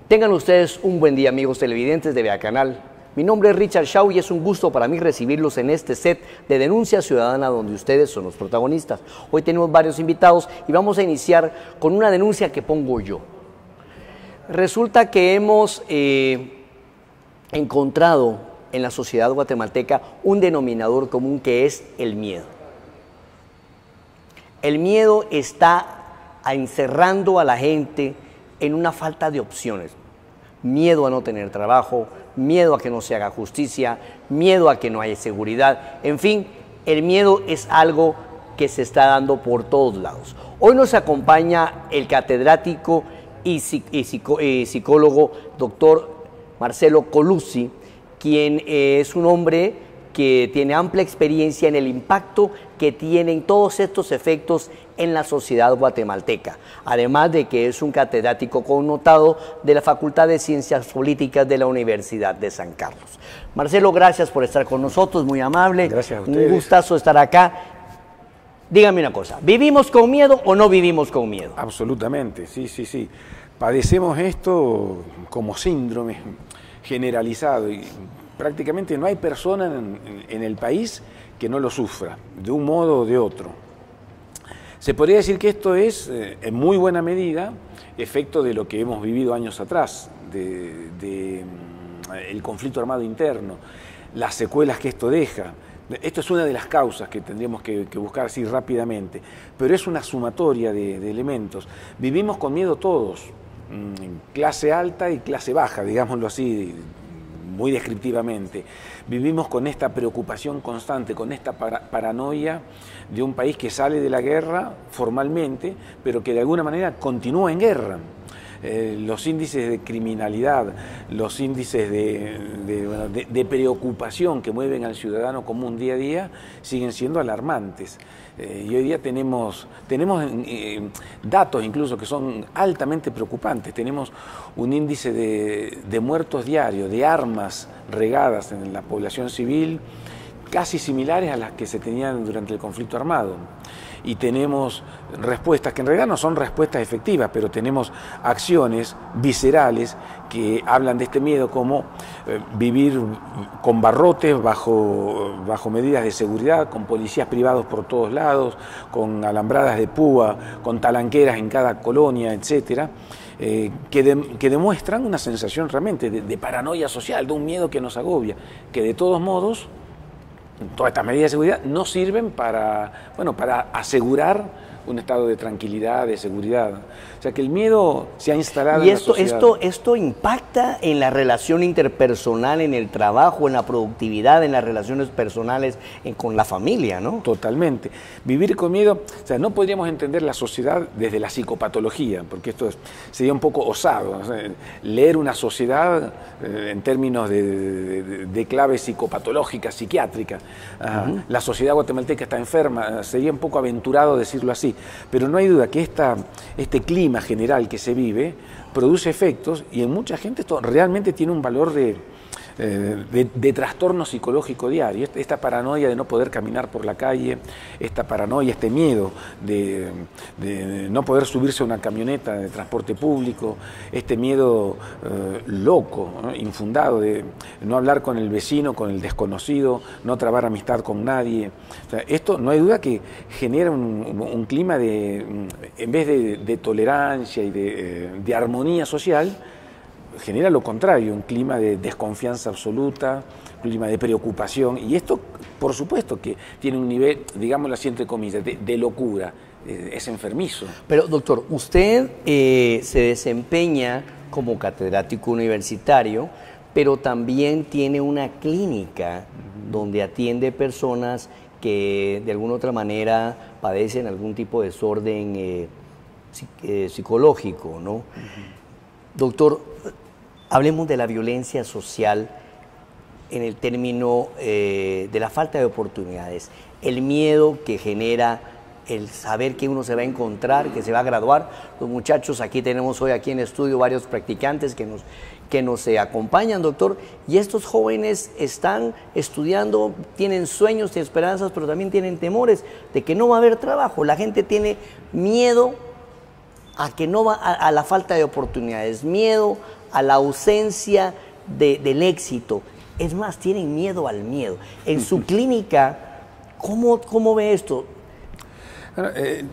Tengan ustedes un buen día, amigos televidentes de Vea Canal. Mi nombre es Richard Shaw y es un gusto para mí recibirlos en este set de Denuncia Ciudadana donde ustedes son los protagonistas. Hoy tenemos varios invitados y vamos a iniciar con una denuncia que pongo yo. Resulta que hemos encontrado en la sociedad guatemalteca un denominador común que es el miedo. El miedo está encerrando a la gente en una falta de opciones. Miedo a no tener trabajo, miedo a que no se haga justicia, miedo a que no haya seguridad. En fin, el miedo es algo que se está dando por todos lados. Hoy nos acompaña el catedrático y psicólogo doctor Marcelo Colucci, quien es un hombre que tiene amplia experiencia en el impacto que tienen todos estos efectos en la sociedad guatemalteca, además de que es un catedrático connotado de la Facultad de Ciencias Políticas de la Universidad de San Carlos. Marcelo, gracias por estar con nosotros, muy amable. Gracias a ustedes. Un gustazo estar acá. Dígame una cosa, ¿vivimos con miedo o no vivimos con miedo? Absolutamente, sí. Padecemos esto como síndrome generalizado y prácticamente no hay persona en el país que no lo sufra, de un modo o de otro. Se podría decir que esto es, en muy buena medida, efecto de lo que hemos vivido años atrás, el conflicto armado interno, las secuelas que esto deja. Esto es una de las causas que tendríamos que buscar así rápidamente, pero es una sumatoria de elementos. Vivimos con miedo todos, clase alta y clase baja, digámoslo así, muy descriptivamente. Vivimos con esta preocupación constante, con esta paranoia de un país que sale de la guerra formalmente, pero que de alguna manera continúa en guerra. Los índices de criminalidad, los índices de preocupación que mueven al ciudadano común día a día siguen siendo alarmantes. Y hoy día tenemos datos incluso que son altamente preocupantes. Tenemos un índice de muertos diarios, de armas regadas en la población civil, casi similares a las que se tenían durante el conflicto armado. Y tenemos respuestas que en realidad no son respuestas efectivas, pero tenemos acciones viscerales que hablan de este miedo, como vivir con barrotes bajo medidas de seguridad, con policías privados por todos lados, con alambradas de púa, con talanqueras en cada colonia, etcétera, que demuestran una sensación realmente de paranoia social, de un miedo que nos agobia, que de todos modos todas estas medidas de seguridad no sirven para asegurar un estado de tranquilidad, de seguridad. O sea que el miedo se ha instalado en la sociedad. Esto impacta en la relación interpersonal, en el trabajo, en la productividad, en las relaciones personales, con la familia, ¿no? Totalmente. Vivir con miedo, o sea, no podríamos entender la sociedad desde la psicopatología, porque esto sería un poco osado. O sea, leer una sociedad en términos de clave psicopatológica, psiquiátrica. La sociedad guatemalteca está enferma, sería un poco aventurado decirlo así. Pero no hay duda que este clima general que se vive produce efectos y en mucha gente esto realmente tiene un valor de trastorno psicológico diario. Esta paranoia de no poder caminar por la calle, esta paranoia, este miedo de no poder subirse a una camioneta de transporte público, este miedo loco, ¿no? Infundado de no hablar con el vecino, con el desconocido, no trabar amistad con nadie. O sea, esto no hay duda que genera un clima en vez de tolerancia y de armonía social, genera lo contrario, un clima de desconfianza absoluta, un clima de preocupación, y esto, por supuesto, que tiene un nivel, digámoslo así entre comillas, de locura, es enfermizo. Pero, doctor, usted se desempeña como catedrático universitario, pero también tiene una clínica donde atiende personas que de alguna otra manera padecen algún tipo de desorden psicológico, ¿no? Doctor, hablemos de la violencia social en el término de la falta de oportunidades, el miedo que genera el saber que uno se va a encontrar, que se va a graduar. Los muchachos, aquí tenemos hoy aquí en estudio varios practicantes que nos acompañan, doctor, y estos jóvenes están estudiando, tienen sueños y esperanzas, pero también tienen temores de que no va a haber trabajo. La gente tiene miedo a que no va a la falta de oportunidades, miedo a la ausencia del éxito. Es más, tienen miedo al miedo. En su clínica, ¿cómo ve esto?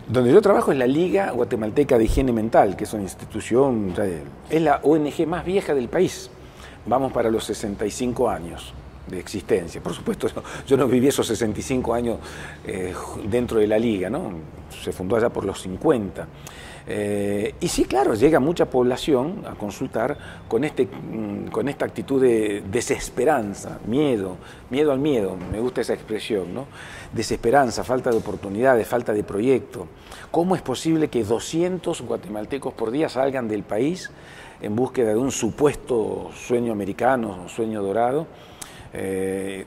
Donde yo trabajo es la Liga Guatemalteca de Higiene Mental, que es una institución, es la ONG más vieja del país. Vamos para los 65 años de existencia. Por supuesto, yo no viví esos 65 años dentro de la Liga, ¿no? Se fundó allá por los 50. Y sí, claro, llega mucha población a consultar con esta actitud de desesperanza, miedo al miedo, me gusta esa expresión, ¿no? Desesperanza, falta de oportunidades, falta de proyecto. ¿Cómo es posible que 200 guatemaltecos por día salgan del país en búsqueda de un supuesto sueño americano, sueño dorado?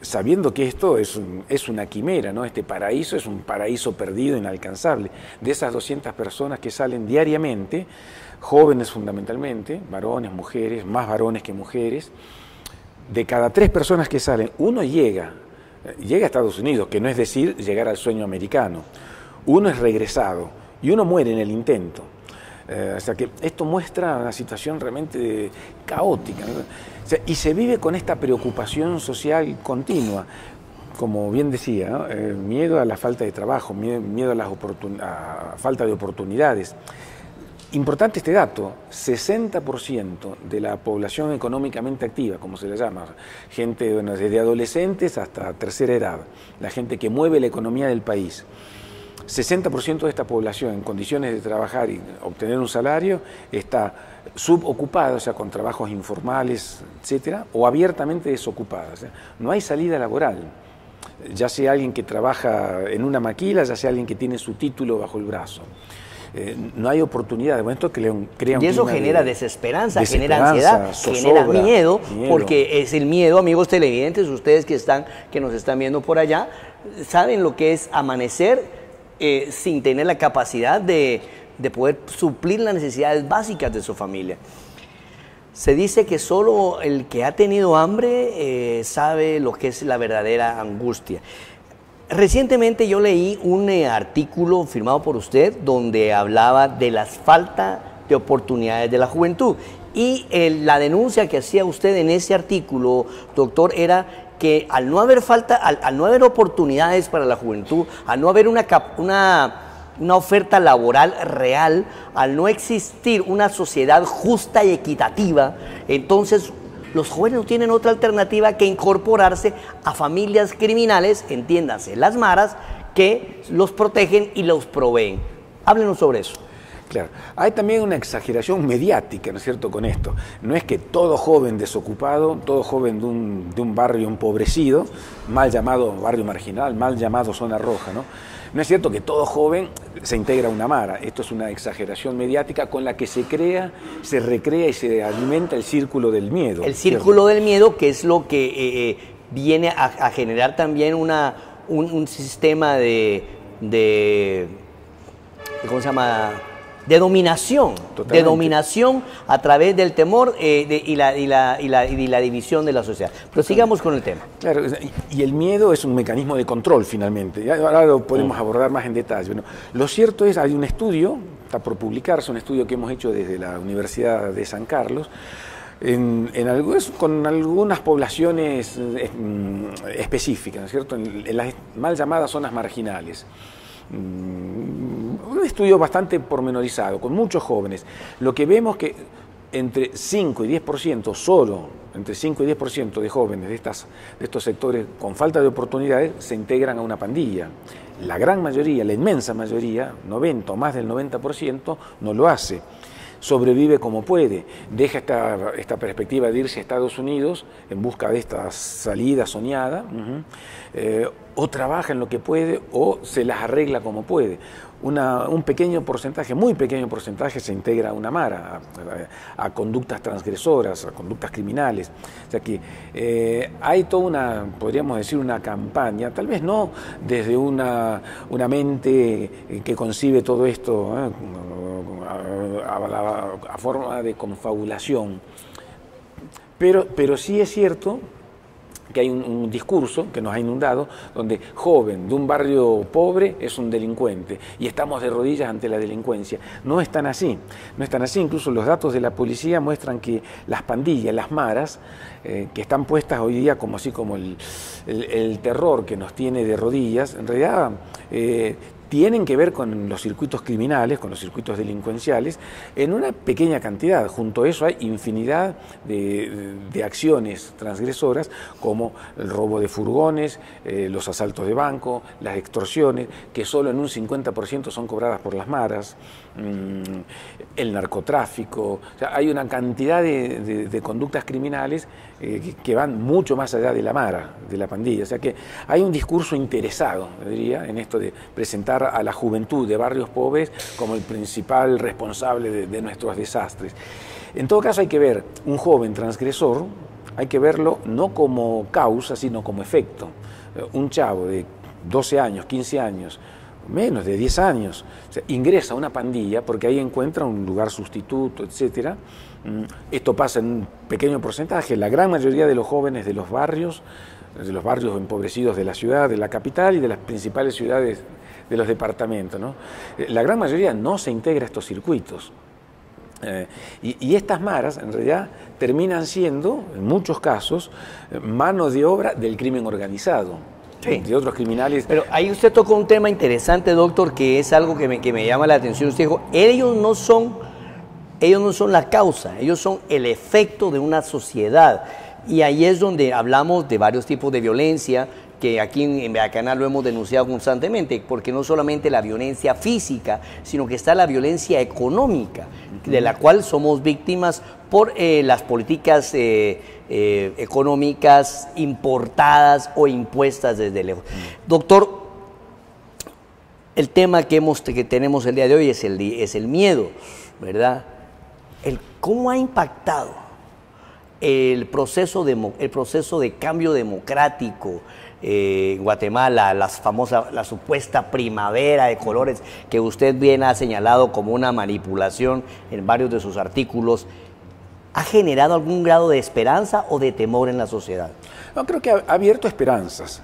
Sabiendo que esto es una quimera, ¿no? Este paraíso es un paraíso perdido, inalcanzable. De esas 200 personas que salen diariamente, jóvenes fundamentalmente, varones, mujeres, más varones que mujeres, de cada 3 personas que salen, uno llega a Estados Unidos, que no es decir llegar al sueño americano, uno es regresado y uno muere en el intento. O sea que esto muestra una situación realmente caótica, ¿no? O sea, y se vive con esta preocupación social continua, como bien decía, ¿no? Miedo a la falta de trabajo, miedo a la falta de oportunidades. Importante este dato, 60% de la población económicamente activa, como se le llama, gente desde adolescentes hasta tercera edad, la gente que mueve la economía del país. 60% de esta población en condiciones de trabajar y obtener un salario está subocupada, o sea, con trabajos informales, etcétera, o abiertamente desocupada. O sea, no hay salida laboral, ya sea alguien que trabaja en una maquila, ya sea alguien que tiene su título bajo el brazo. No hay oportunidades. Bueno, esto crea un y eso clima genera desesperanza, genera ansiedad, zozobra, genera miedo, porque es el miedo, amigos televidentes, ustedes que nos están viendo por allá, saben lo que es amanecer sin tener la capacidad de poder suplir las necesidades básicas de su familia. Se dice que solo el que ha tenido hambre sabe lo que es la verdadera angustia. Recientemente yo leí un artículo firmado por usted donde hablaba de la falta de oportunidades de la juventud. Y la denuncia que hacía usted en ese artículo, doctor, era que al no haber al no haber oportunidades para la juventud, al no haber una oferta laboral real, al no existir una sociedad justa y equitativa, entonces los jóvenes no tienen otra alternativa que incorporarse a familias criminales, entiéndase, las maras, que los protegen y los proveen. Háblenos sobre eso. Claro, hay también una exageración mediática, ¿no es cierto?, con esto. No es que todo joven desocupado, todo joven de un barrio empobrecido, mal llamado barrio marginal, mal llamado zona roja, ¿no? No es cierto que todo joven se integra a una mara. Esto es una exageración mediática con la que se crea, se recrea y se alimenta el círculo del miedo. El círculo del miedo, que es lo que viene a generar también un sistema de ¿cómo se llama?, de dominación. Totalmente. De dominación a través del temor y la división de la sociedad. Pero sigamos con el tema. Claro, y el miedo es un mecanismo de control finalmente. Ahora lo podemos abordar más en detalle. Bueno, lo cierto es, hay un estudio, está por publicarse, un estudio que hemos hecho desde la Universidad de San Carlos, con algunas poblaciones específicas, ¿no es cierto?, en las mal llamadas zonas marginales. Un estudio bastante pormenorizado, con muchos jóvenes. Lo que vemos que entre 5 y 10%, solo entre 5 y 10% de jóvenes de estos sectores con falta de oportunidades se integran a una pandilla. La gran mayoría, la inmensa mayoría, 90 o más del 90%, no lo hace. Sobrevive como puede, deja esta perspectiva de irse a Estados Unidos en busca de esta salida soñada, o trabaja en lo que puede o se las arregla como puede. Un pequeño porcentaje, muy pequeño porcentaje, se integra a una mara, a conductas transgresoras, a conductas criminales. O sea que hay toda podríamos decir, una campaña, tal vez no desde una mente que concibe todo esto a forma de confabulación, pero sí es cierto que hay un discurso que nos ha inundado, donde joven de un barrio pobre es un delincuente y estamos de rodillas ante la delincuencia. No es tan así, no es tan así. Incluso los datos de la policía muestran que las pandillas, las maras, que están puestas hoy día como así como el terror que nos tiene de rodillas, en realidad tienen que ver con los circuitos criminales, con los circuitos delincuenciales, en una pequeña cantidad. Junto a eso hay infinidad de acciones transgresoras, como el robo de furgones, los asaltos de banco, las extorsiones, que solo en un 50% son cobradas por las maras, el narcotráfico. O sea, hay una cantidad de conductas criminales que van mucho más allá de la mara, de la pandilla. O sea que hay un discurso interesado, diría, en esto de presentar a la juventud de barrios pobres como el principal responsable de nuestros desastres. En todo caso hay que ver un joven transgresor, hay que verlo no como causa, sino como efecto. Un chavo de 12 años, 15 años, menos de 10 años, o sea, ingresa a una pandilla porque ahí encuentra un lugar sustituto, etcétera. Esto pasa en un pequeño porcentaje. La gran mayoría de los jóvenes de los barrios empobrecidos de la ciudad, de la capital y de las principales ciudades de los departamentos, ¿no? La gran mayoría no se integra a estos circuitos. Y estas maras, en realidad, terminan siendo, en muchos casos, mano de obra del crimen organizado. Sí. De otros criminales. Pero ahí usted tocó un tema interesante, doctor, que es algo que me llama la atención. Usted dijo, ellos no son la causa, ellos son el efecto de una sociedad. Y ahí es donde hablamos de varios tipos de violencia, que aquí en Bacanal lo hemos denunciado constantemente, porque no solamente la violencia física, sino que está la violencia económica, de la cual somos víctimas por las políticas económicas importadas o impuestas desde lejos. Doctor, el tema que tenemos el día de hoy es el miedo, ¿verdad? ¿Cómo ha impactado el proceso de cambio democrático en Guatemala, la supuesta primavera de colores que usted bien ha señalado como una manipulación en varios de sus artículos? ¿Ha generado algún grado de esperanza o de temor en la sociedad? No, creo que ha abierto esperanzas,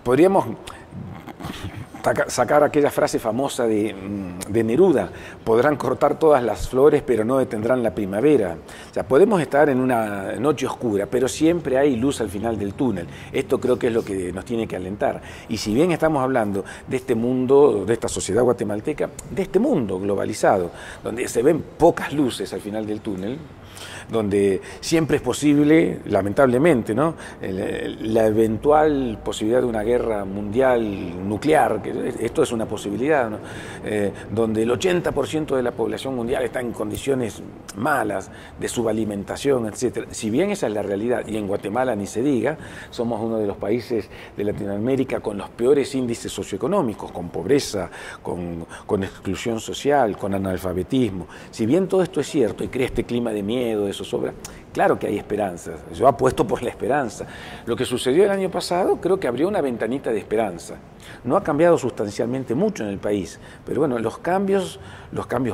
Podríamos sacar aquella frase famosa de Neruda: podrán cortar todas las flores, pero no detendrán la primavera. O sea, podemos estar en una noche oscura, pero siempre hay luz al final del túnel. Esto creo que es lo que nos tiene que alentar. Y si bien estamos hablando de este mundo, de esta sociedad guatemalteca, de este mundo globalizado, donde se ven pocas luces al final del túnel, donde siempre es posible, lamentablemente, ¿no?, la eventual posibilidad de una guerra mundial nuclear, que esto es una posibilidad, ¿no?, donde el 80% de la población mundial está en condiciones malas, de subalimentación, etc. Si bien esa es la realidad, y en Guatemala ni se diga, somos uno de los países de Latinoamérica con los peores índices socioeconómicos, con pobreza, con exclusión social, con analfabetismo. Si bien todo esto es cierto y crea este clima de miedo, de zozobra, claro que hay esperanzas. Yo apuesto por la esperanza. Lo que sucedió el año pasado creo que abrió una ventanita de esperanza. No ha cambiado sustancialmente mucho en el país, pero bueno, los cambios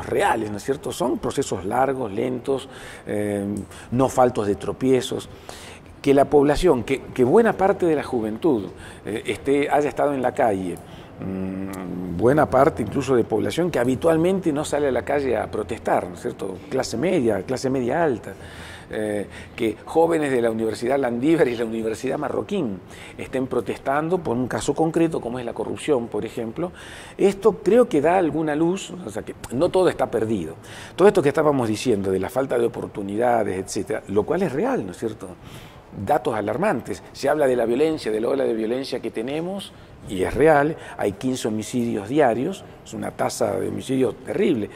reales, ¿no es cierto?, son procesos largos, lentos, no faltos de tropiezos. Que la población, que buena parte de la juventud haya estado en la calle, buena parte incluso de población que habitualmente no sale a la calle a protestar, ¿no es cierto?, clase media alta, que jóvenes de la Universidad Landívar y la Universidad Marroquín estén protestando por un caso concreto como es la corrupción, por ejemplo. Esto creo que da alguna luz, o sea que no todo está perdido. Todo esto que estábamos diciendo de la falta de oportunidades, etcétera, lo cual es real, ¿no es cierto? Datos alarmantes. Se habla de la violencia, de la ola de violencia que tenemos, y es real. Hay 15 homicidios diarios, es una tasa de homicidio terrible.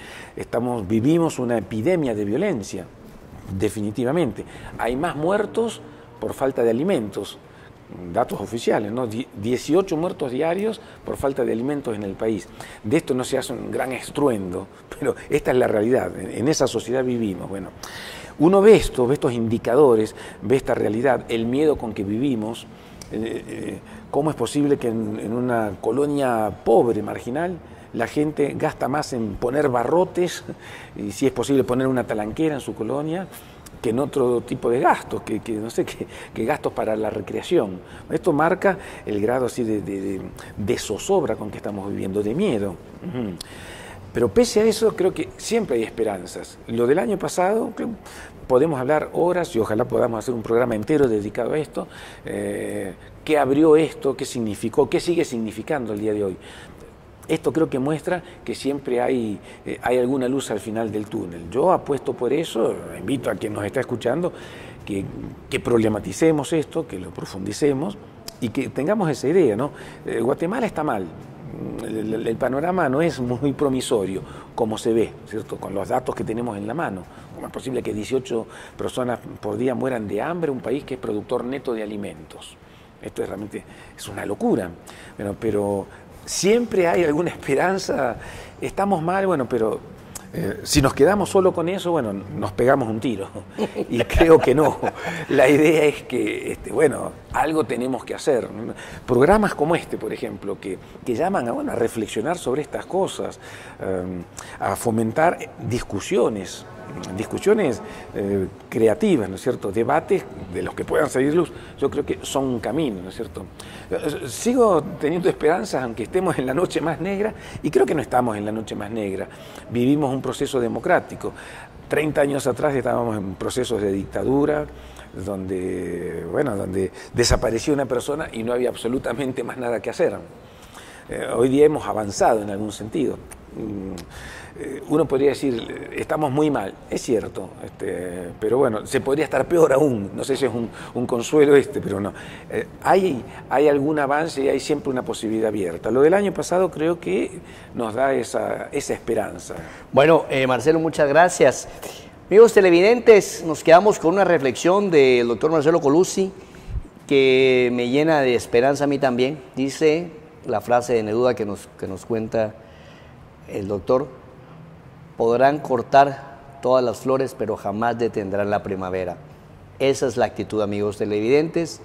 Vivimos una epidemia de violencia, definitivamente. Hay más muertos por falta de alimentos, datos oficiales, ¿no? 18 muertos diarios por falta de alimentos en el país. De esto no se hace un gran estruendo, pero esta es la realidad. En esa sociedad vivimos. Bueno, uno ve estos indicadores, ve esta realidad, el miedo con que vivimos. ¿Cómo es posible que en una colonia pobre, marginal, la gente gasta más en poner barrotes, y si es posible poner una talanquera en su colonia, que en otro tipo de gastos, no sé, que gastos para la recreación. Esto marca el grado así de zozobra con que estamos viviendo, de miedo. Pero pese a eso, creo que siempre hay esperanzas. Lo del año pasado, podemos hablar horas y ojalá podamos hacer un programa entero dedicado a esto. ¿Qué abrió esto? ¿Qué significó? ¿Qué sigue significando el día de hoy? Esto creo que muestra que siempre hay alguna luz al final del túnel. Yo apuesto por eso, invito a quien nos está escuchando que problematicemos esto, que lo profundicemos y que tengamos esa idea, ¿no? Guatemala está mal. El panorama no es muy promisorio, como se ve, ¿cierto? Con los datos que tenemos en la mano. ¿Cómo es posible que 18 personas por día mueran de hambre en un país que es productor neto de alimentos? Esto realmente es una locura. Bueno, pero siempre hay alguna esperanza. Estamos mal, bueno, pero si nos quedamos solo con eso, bueno, nos pegamos un tiro. Y creo que no. La idea es que, bueno, algo tenemos que hacer. Programas como este, por ejemplo, que llaman a reflexionar sobre estas cosas, a fomentar discusiones creativas, ¿no es cierto? Debates de los que puedan salir luz, yo creo que son un camino, ¿no es cierto? Sigo teniendo esperanzas, aunque estemos en la noche más negra, y creo que no estamos en la noche más negra. Vivimos un proceso democrático. 30 años atrás estábamos en procesos de dictadura, donde desapareció una persona y no había absolutamente más nada que hacer. Hoy día hemos avanzado en algún sentido. Uno podría decir, estamos muy mal, es cierto, pero bueno, se podría estar peor aún, no sé si es un consuelo pero no. Hay algún avance y hay siempre una posibilidad abierta. Lo del año pasado creo que nos da esa esperanza. Bueno, Marcelo, muchas gracias. Amigos televidentes, nos quedamos con una reflexión del doctor Marcelo Colucci que me llena de esperanza a mí también. Dice la frase de Neruda que nos cuenta el doctor: podrán cortar todas las flores, pero jamás detendrán la primavera. Esa es la actitud, amigos televidentes.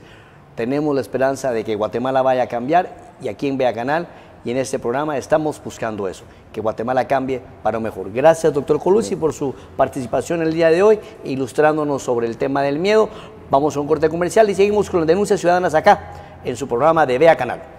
Tenemos la esperanza de que Guatemala vaya a cambiar, y aquí en Vea Canal y en este programa estamos buscando eso, que Guatemala cambie para lo mejor. Gracias, doctor Colucci, por su participación el día de hoy, ilustrándonos sobre el tema del miedo. Vamos a un corte comercial y seguimos con las denuncias ciudadanas acá, en su programa de Vea Canal.